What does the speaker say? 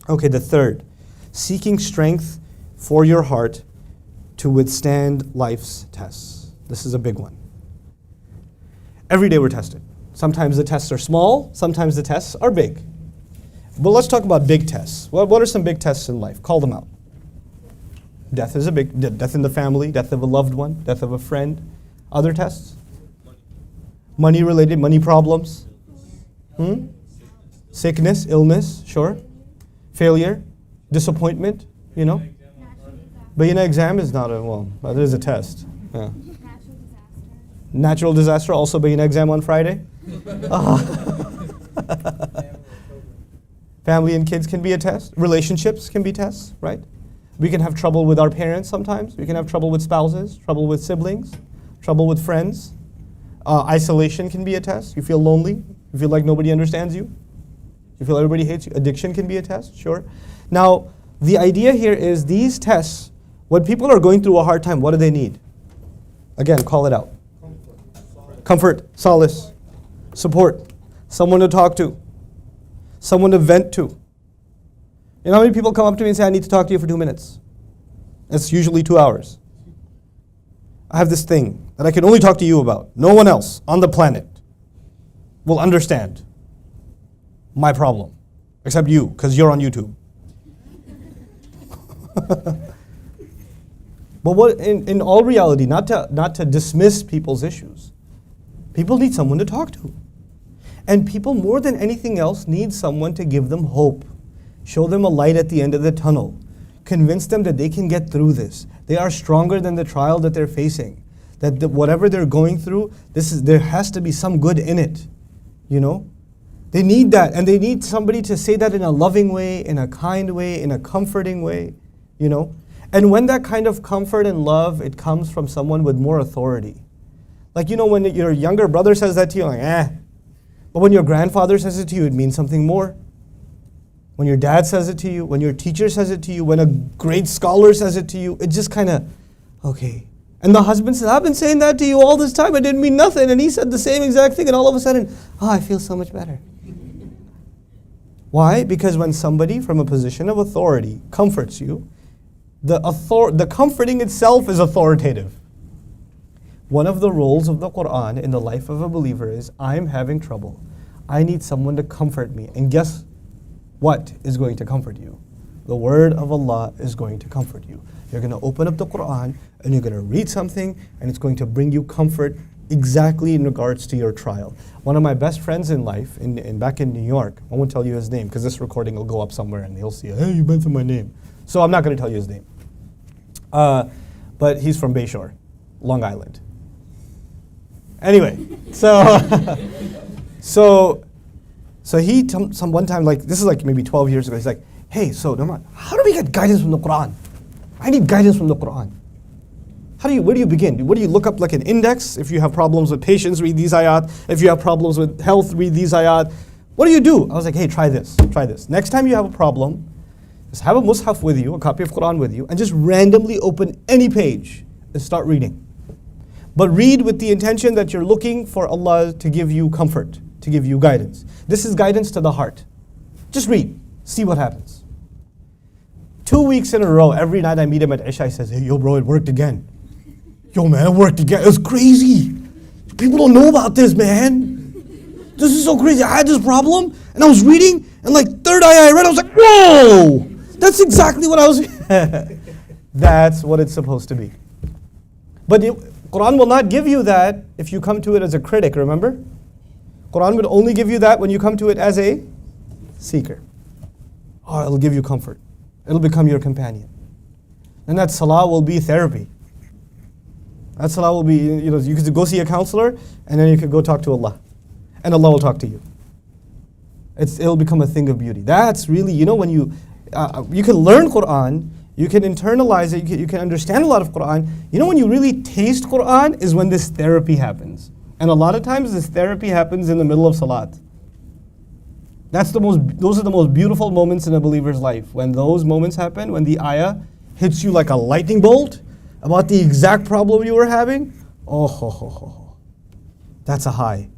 Okay, the third, seeking strength for your heart to withstand life's tests. This is a big one. Every day we're tested. Sometimes the tests are small, sometimes the tests are big. But let's talk about big tests. What are some big tests in life? Call them out. Death is a big, death in the family, death of a loved one, death of a friend. Other tests? Money related, money problems. Sickness, illness, sure. Failure, disappointment, you know. But exam is not a, well, it is a test. Yeah. Natural disaster, also be an exam on Friday. Family and kids can be a test. Relationships can be tests, right? We can have trouble with our parents sometimes. We can have trouble with spouses, trouble with siblings, trouble with friends. Isolation can be a test. You feel lonely. You feel like nobody understands you. You feel everybody hates you. Addiction can be a test, sure. Now, the idea here is these tests, when people are going through a hard time, what do they need? Again, call it out. Comfort, solace, support, someone to talk to, someone to vent to. You know how many people come up to me and say, I need to talk to you for 2 minutes? It's usually 2 hours. I have this thing that I can only talk to you about. No one else on the planet will understand my problem, except you, because you're on YouTube. But what, in all reality, not to dismiss people's issues, people need someone to talk to. And people, more than anything else, need someone to give them hope, show them a light at the end of the tunnel, convince them that they can get through this. They are stronger than the trial that they're facing. That whatever they're going through, there has to be some good in it, you know? They need that, and they need somebody to say that in a loving way, in a kind way, in a comforting way, you know? And when that kind of comfort and love, it comes from someone with more authority. Like, you know, when your younger brother says that to you, like, eh. But when your grandfather says it to you, it means something more. When your dad says it to you, when your teacher says it to you, when a great scholar says it to you, it just kind of, okay. And the husband says, I've been saying that to you all this time, it didn't mean nothing. And he said the same exact thing, and all of a sudden, I feel so much better. Why? Because when somebody from a position of authority comforts you, the comforting itself is authoritative. One of the roles of the Quran in the life of a believer is, I'm having trouble. I need someone to comfort me. And guess what is going to comfort you? The word of Allah is going to comfort you. You're going to open up the Quran and you're going to read something and it's going to bring you comfort exactly in regards to your trial. One of my best friends in life, back in New York, I won't tell you his name because this recording will go up somewhere and he'll see, hey, you mentioned my name. So I'm not going to tell you his name. But he's from Bayshore, Long Island. Anyway, so he one time, like, this is like maybe 12 years ago, he's like, hey, so Nouman, how do we get guidance from the Quran? I need guidance from the Quran. Where do you begin? What do you look up, like an index? If you have problems with patience, read these ayat. If you have problems with health, read these ayat. What do you do? I was like, hey, try this. Next time you have a problem, just have a mushaf with you, a copy of Quran with you, and just randomly open any page and start reading. But read with the intention that you're looking for Allah to give you comfort, to give you guidance. This is guidance to the heart. Just read, see what happens. 2 weeks in a row, every night I meet him at Isha, he says, hey, yo bro, it worked again. Yo man, it worked again. It was crazy. People don't know about this, man. This is so crazy. I had this problem, and I was reading, and like third ayah I read, I was like, whoa! That's exactly what I was. That's what it's supposed to be. But Quran will not give you that if you come to it as a critic, remember? Quran would only give you that when you come to it as a seeker. Oh, it'll give you comfort. It'll become your companion. And that salah will be therapy. That salah will be, you could go see a counselor, and then you could go talk to Allah. And Allah will talk to you. It'll become a thing of beauty. That's really, when you can learn Quran, you can internalize it, you can understand a lot of Quran. When you really taste Quran is when this therapy happens. And a lot of times this therapy happens in the middle of salat. Those are the most beautiful moments in a believer's life. When those moments happen, when the ayah hits you like a lightning bolt about the exact problem you were having, that's a high.